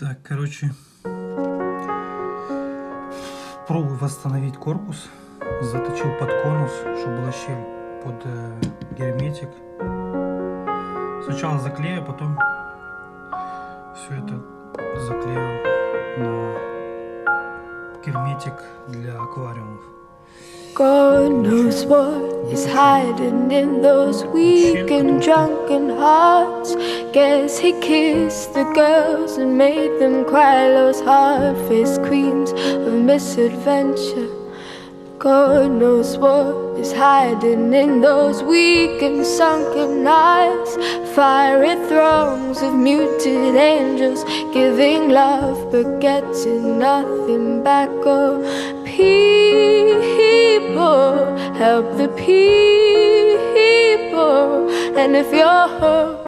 Так, короче, пробую восстановить корпус. Заточил под конус, чтобы была щель под герметик. Сначала заклею, потом все это заклею на герметик для аквариумов. God knows what is hiding in those weak and drunken hearts. Guess he kissed the girls and made them cry, those hard-faced queens of misadventure. God knows what is hiding in those weak and sunken eyes. Fiery throngs of muted angels giving love but getting nothing back. Oh, people, help the people. And if you're